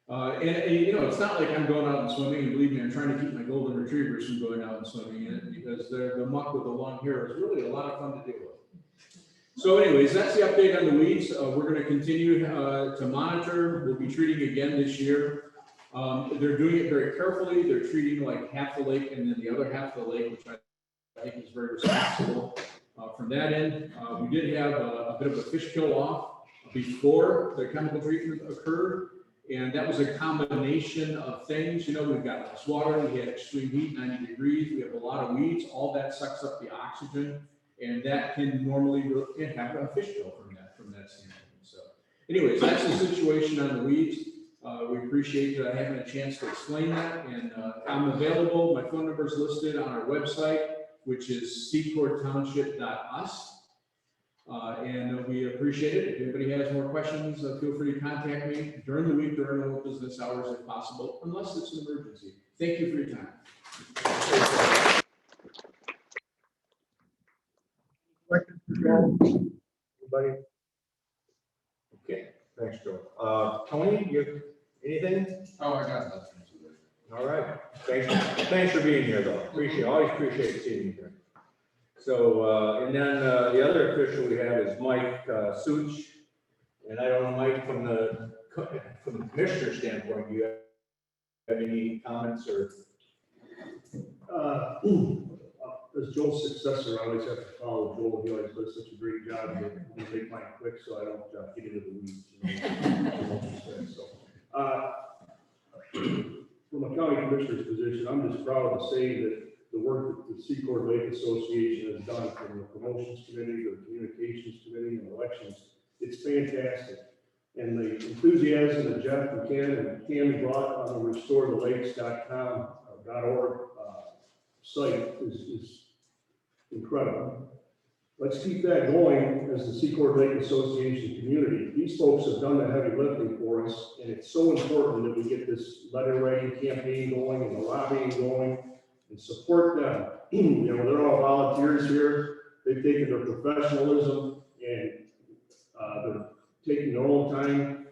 S3: and it's not like I'm going out and swimming, and believe me, I'm trying to keep my golden retrievers from going out and swimming in it, because the muck with the long hair is really a lot of fun to deal with. So anyways, that's the update on the weeds. We're going to continue to monitor. We'll be treating again this year. They're doing it very carefully. They're treating like half the lake and then the other half of the lake, which I think is very responsible from that end. We did have a bit of a fish kill off before the chemical treatment occurred. And that was a combination of things. We've got less water, we had extreme heat, 90 degrees, we have a lot of weeds, all that sucks up the oxygen. And that can normally have a fish kill from that standpoint. So anyways, that's the situation on the weeds. We appreciate having a chance to explain that. And I'm available. My phone number is listed on our website, which is secordtownship.us. And we appreciate it. If anybody has more questions, feel free to contact me during the week, during normal business hours if possible, unless it's an emergency. Thank you for your time.
S1: Questions for Joe? Anybody? Okay, thanks, Joe. Tony, you, anything?
S3: Oh, I got that.
S1: All right, thanks for being here, though. Always appreciate seeing you here. So, and then the other official we have is Mike Such. And I don't know, Mike, from the commissioner standpoint, do you have any comments or?
S11: As Joel's successor, I always have to follow Joel. He always does such a great job. I'm gonna make mine quick so I don't get into the weeds. So, from a county commissioner's position, I'm just proud to say that the work that the Secord Lake Association has done, from the promotions committee to the communications committee and elections, it's fantastic. And the enthusiasm that Jeff and Ken and Cam brought on the restorethelake's.org site is incredible. Let's keep that going as the Secord Lake Association community. These folks have done the heavy lifting for us, and it's so important that we get this letter writing campaign going and the lobbying going and support them. They're all volunteers here. They've taken their professionalism and they're taking their own time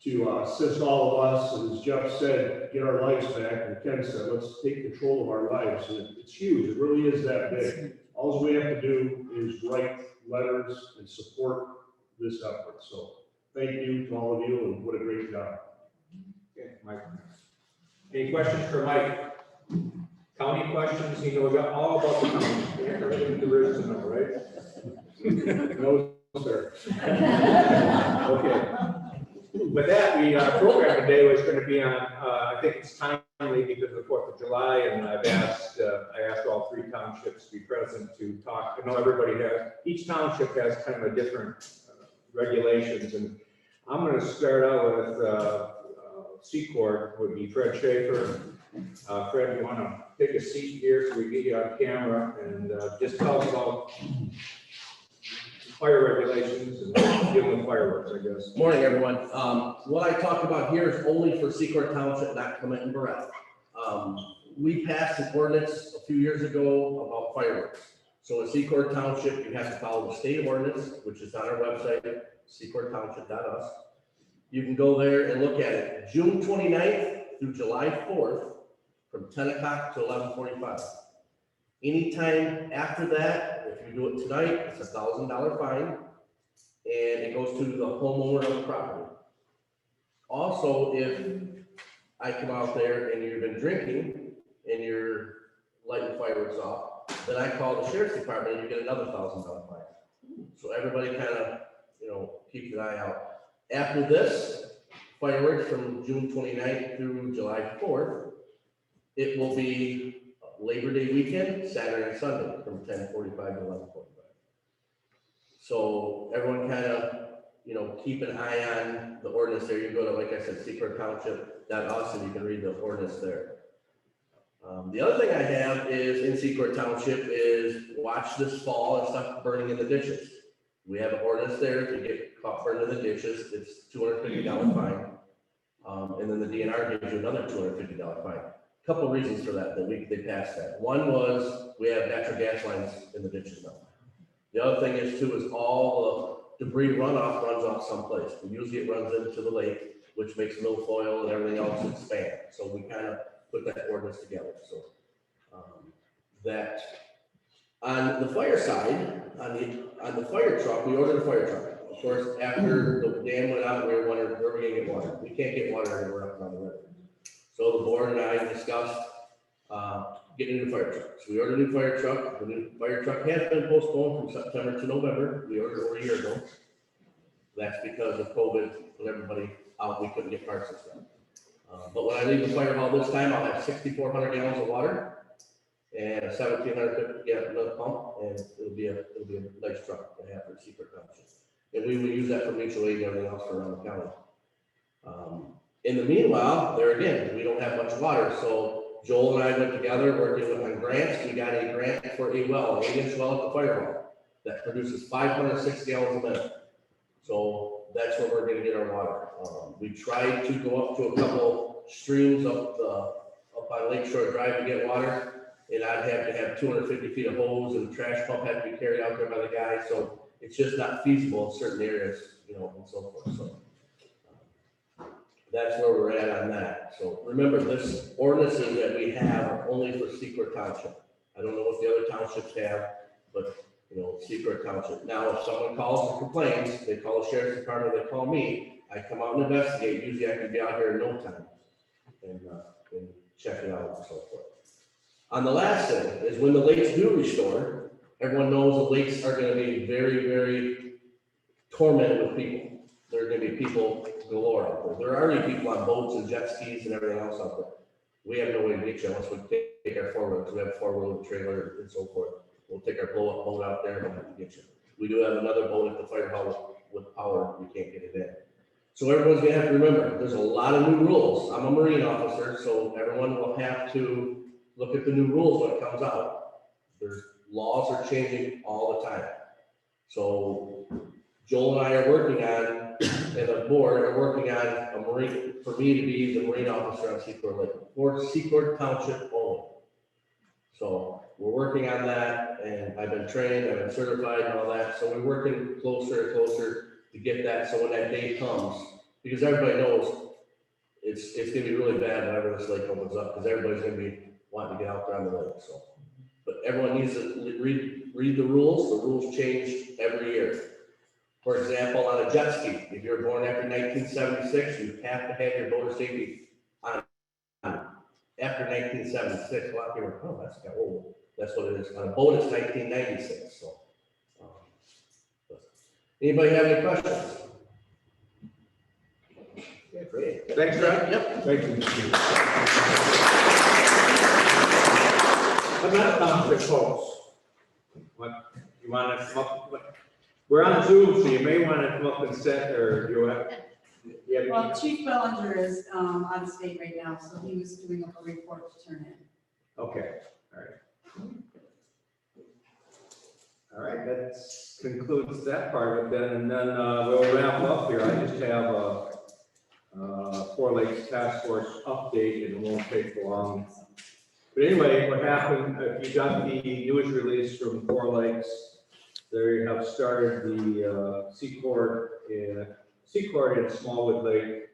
S11: to assist all of us, and as Jeff said, get our lives back, and Ken said, let's take control of our lives, and it's huge, it really is that big. All we have to do is write letters and support this effort, so thank you to all of you, and what a great job.
S1: Okay, Mike. Any questions for Mike? County questions? We got all about the county. Everything there is to know, right? No, sir. Okay. With that, our program today was going to be on, I think it's timely because of the 4th of July, and I asked all 3 townships to be present to talk. I know each township has kind of a different regulations, and I'm going to start out with Secord, would be Fred Schaefer. Fred, you want to take a seat here so we get you on camera and just tell us about fire regulations and dealing with fireworks, I guess.
S12: Morning, everyone. What I talk about here is only for Secord Township, not Clement and Barrett. We passed an ordinance a few years ago about fireworks. So in Secord Township, you have to follow the state ordinance, which is on our website, secordtownship.us. You can go there and look at it. June 29th through July 4th, from 10 o'clock to 11:45. Anytime after that, if you do it tonight, it's a $1,000 fine, and it goes to the homeowner of the property. Also, if I come out there and you've been drinking and you're lighting fireworks off, then I call the sheriff's department and you get another $1,000 fine. So everybody kind of, keeps an eye out. After this, fireworks from June 29th through July 4th, it will be Labor Day weekend, Saturday and Sunday, from 10:45 to 11:45. So everyone kind of, keep an eye on the ordinance there. You go to, like I said, secordtownship.us, and you can read the ordinance there. The other thing I have is in Secord Township is watch this fall and stuff burning in the ditches. We have an ordinance there, if you get caught burning in the ditches, it's $250 fine. And then the DNR gives you another $250 fine. Couple of reasons for that, they passed that. One was we have natural gas lines in the ditches now. The other thing is too, is all the debris runoff runs off someplace. Usually it runs into the lake, which makes milfoil and everything else expand. So we kind of put that ordinance together, so. That, on the fire side, on the fire truck, we ordered a fire truck. Of course, after the dam went out, we were wondering where we're gonna get water. We can't get water anywhere up on the river. So the board and I discussed, getting a new fire truck. So we ordered a new fire truck. The new fire truck has been postponed from September to November. We ordered it over a year ago. That's because of COVID, with everybody out, we couldn't get parts and stuff. But when I leave the fire hall this time, I'll have 6,400 gallons of water and a 1,750 gallon pump, and it'll be a nice truck to have for Secord Township. And we will use that for mutual aid and everything else for around the county. In the meanwhile, there again, we don't have much water, so Joel and I went together working on grants. We got a grant for a well, an 8-inch well at the fire hall that produces 506 gallons a minute. So that's where we're gonna get our water. We tried to go up to a couple streams up on Lakeshore Drive to get water, and I'd have to have 250 feet of hose, and the trash pump had to be carried out there by the guy, so it's just not feasible in certain areas, you know, and so forth, so. That's where we're at on that. So remember, this ordinances that we have are only for Secord Township. I don't know what the other townships have, but you know, Secord Township. Now, if someone calls and complains, they call the sheriff's department, they call me, I come out and investigate. Usually I can be out here in no time and check it out and so forth. On the last thing is when the lakes do restore, everyone knows the lakes are going to be very, very tormented with people. There are going to be people galore out there. There are already people on boats and jet skis and everything else out there. We have no way to get you unless we take our four-wheeler, because we have a four-wheeler trailer and so forth. We'll take our blow-up boat out there and have to get you. We do have another boat at the fire hall with power. We can't get it in. So everyone's gonna have to remember, there's a lot of new rules. I'm a Marine officer, so everyone will have to look at the new rules when it comes out. There's laws are changing all the time. So Joel and I are working on, and the board are working on a Marine, for me to be the Marine officer on Secord Lake, for Secord Township only. So we're working on that, and I've been trained, I've been certified and all that, so we're working closer and closer to get that, so when that day comes, because everybody knows it's gonna be really bad whenever this lake opens up, because everybody's gonna be wanting to get out there on the lake, so. But everyone needs to read the rules change every year. For example, on a jet ski, if you're born after 1976, you have to have your motor safety on. After 1976, a lot of people are, oh, that's kind of old. That's what it is. On a boat, it's 1996, so. Anybody have any questions? Yeah, great.
S1: Thanks, Fred.
S12: Yep.
S1: Thank you, Mr. Chief. I'm not township folks. What, you want to come up? We're on Zoom, so you may want to come up and set, or you have.
S13: Well, Chief Bellinger is on state right now, so he was doing a report to turn in.
S1: Okay, all right. All right, that concludes that part of it then, and then we'll wrap up here. I just have a Four Lakes Task Force update, and it won't take long. But anyway, what happened, if you got the news release from Four Lakes, they have started the Secord in Smallwood Lake.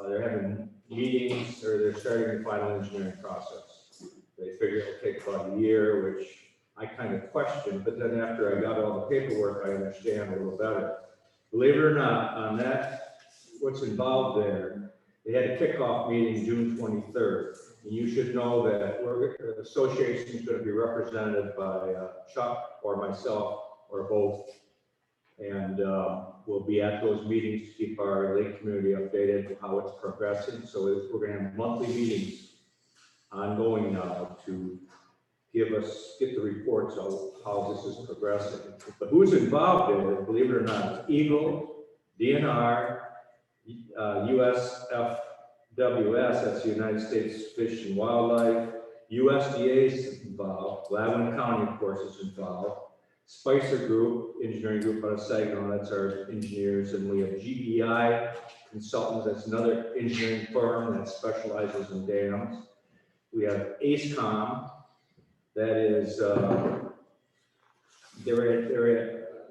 S1: They're having meetings, or they're starting the final engineering process. They figure it'll take about a year, which I kind of questioned, but then after I got all the paperwork, I understand a little better. Believe it or not, on that, what's involved there, they had a kickoff meeting June 23rd. And you should know that the association is going to be represented by Chuck or myself or both. And we'll be at those meetings to keep our lake community updated with how it's progressing. So we're going to have monthly meetings ongoing now to get the reports of how this is progressing. But who's involved in it, believe it or not, it's Eagle, DNR, USFWS, that's the United States Fish and Wildlife, USDA is involved, Gladwin County, of course, is involved. Spicer Group, engineering group out of Saginaw, that's our engineers, and we have GEI Consultants, that's another engineering firm that specializes in dams. We have ACECOM, that is,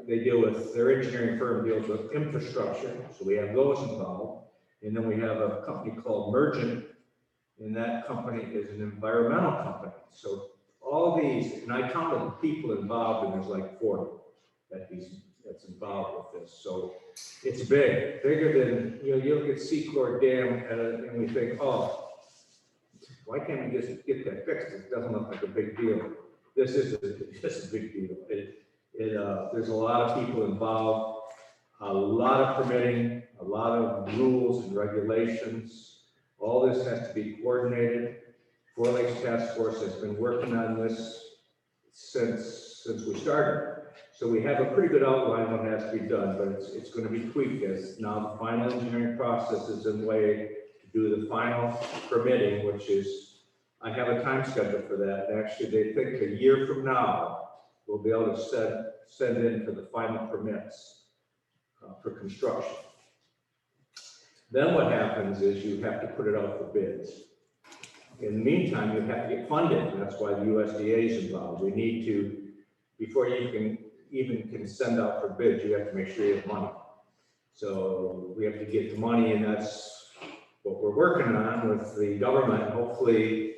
S1: they deal with, their engineering firm deals with infrastructure, so we have those involved. And then we have a company called Mergent, and that company is an environmental company. So all these, and I counted the people involved, and there's like 40 that's involved with this. So it's big, bigger than, you look at Secord Dam and we think, oh, why can't we just get that fixed? It doesn't look like a big deal. This is just a big deal. There's a lot of people involved, a lot of permitting, a lot of rules and regulations. All this has to be coordinated. Four Lakes Task Force has been working on this since we started. So we have a pretty good outline of what has to be done, but it's going to be tweaked as now the final engineering process is in way to do the final permitting, which is, I have a time schedule for that. And actually, they think a year from now, we'll be able to send in for the final permits for construction. Then what happens is you have to put it out for bids. In the meantime, you have to get funded, and that's why the USDA is involved. We need to, before you can send out for bids, you have to make sure you have money. So we have to get the money, and that's what we're working on with the government. Hopefully,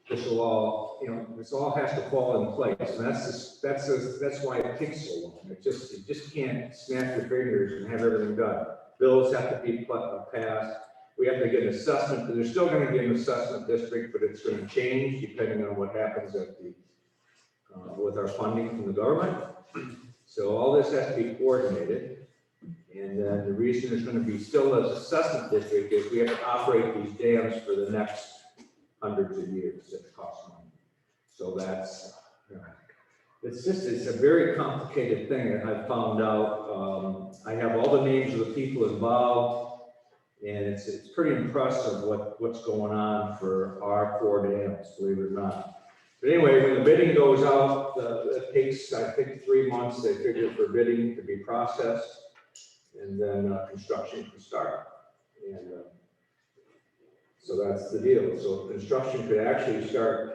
S1: this will all, this all has to fall in place, and that's why it takes so long. You just can't snap your fingers and have everything done. Bills have to be passed. We have to get an assessment. There's still going to be an assessment district, but it's going to change depending on what happens at with our funding from the government. So all this has to be coordinated. And then the reason there's going to be still an assessment district is we have to operate these dams for the next hundreds of years. That costs money. So that's, it's a very complicated thing that I found out. I have all the names of the people involved, and it's pretty impressive what's going on for our 4 dams, believe it or not. But anyway, when the bidding goes out, it takes, I think, 3 months, they figure, for bidding to be processed, and then construction can start. And so that's the deal. So construction could actually start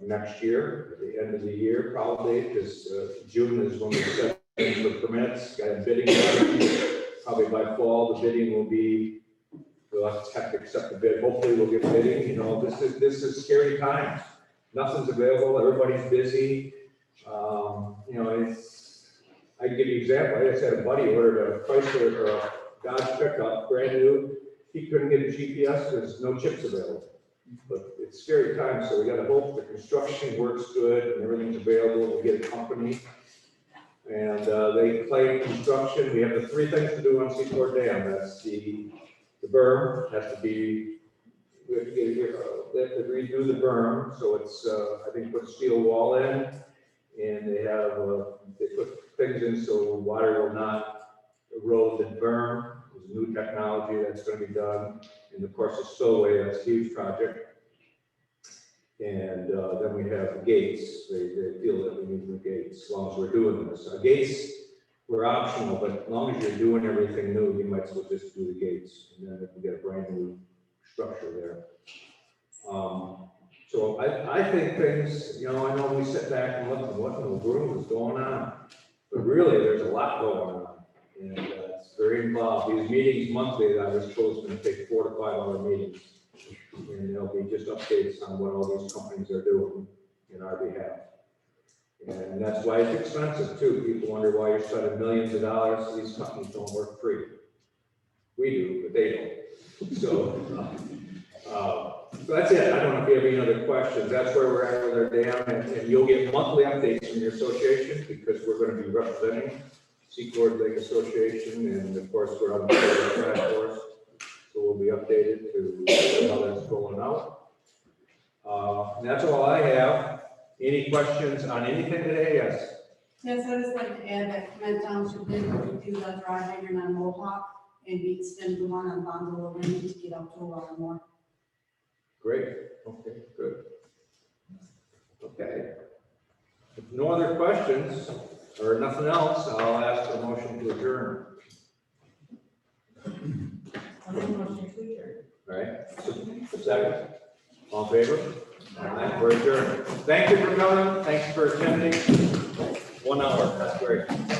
S1: next year, at the end of the year, probably, because June is when we set for permits, got a bidding done. Probably by fall, the bidding will be, we'll have to accept the bid. Hopefully we'll get bidding. This is scary times. Nothing's available, everybody's busy. I can give you an example. I just had a buddy ordered a Chrysler or a Dodge pickup, brand new. He couldn't get a GPS because no chips available. But it's scary times, so we got to hope the construction works good and everything's available. We get a company, and they claim construction. We have the 3 things to do on Secord Dam. That's the berm has to be. We have to redo the berm, so it's I think put a steel wall in, and they put things in so water will not erode the berm. There's new technology that's going to be done, and of course the spillway, that's a huge project. And then we have the gates. They feel that we need new gates as long as we're doing this. Gates were optional, but as long as you're doing everything new, you might as well just do the gates, and then we get a brand new structure there. So I think things, I know we sit back and look at what in the world is going on, but really there's a lot going on, and it's very involved. These meetings monthly, I was told, is going to take 4 to 5 hour meetings, and there'll be just updates on what all these companies are doing in our behalf. And that's why it's expensive too. People wonder why you're spending millions of dollars. These companies don't work free. We do, but they don't. So that's it. I don't know if you have any other questions. That's where we're at with our dam, and you'll get monthly updates from your association because we're going to be representing Secord Lake Association, and of course we're on the task force, so we'll be updated to how that's rolling out. And that's all I have. Any questions on anything today? Yes.
S13: Yes, I just like to add that Clement Township did do that dry hydrant on Mohawk and beat stem the one on Bondwell Lane to get up to a lot more.
S1: Great. Okay, good. Okay. If no other questions or nothing else, I'll ask for a motion to adjourn.
S4: I'll make a motion to adjourn.
S1: All right, second, all in favor? Aye, we're adjourned. Thank you for coming, thanks for attending. 1 hour, that's great.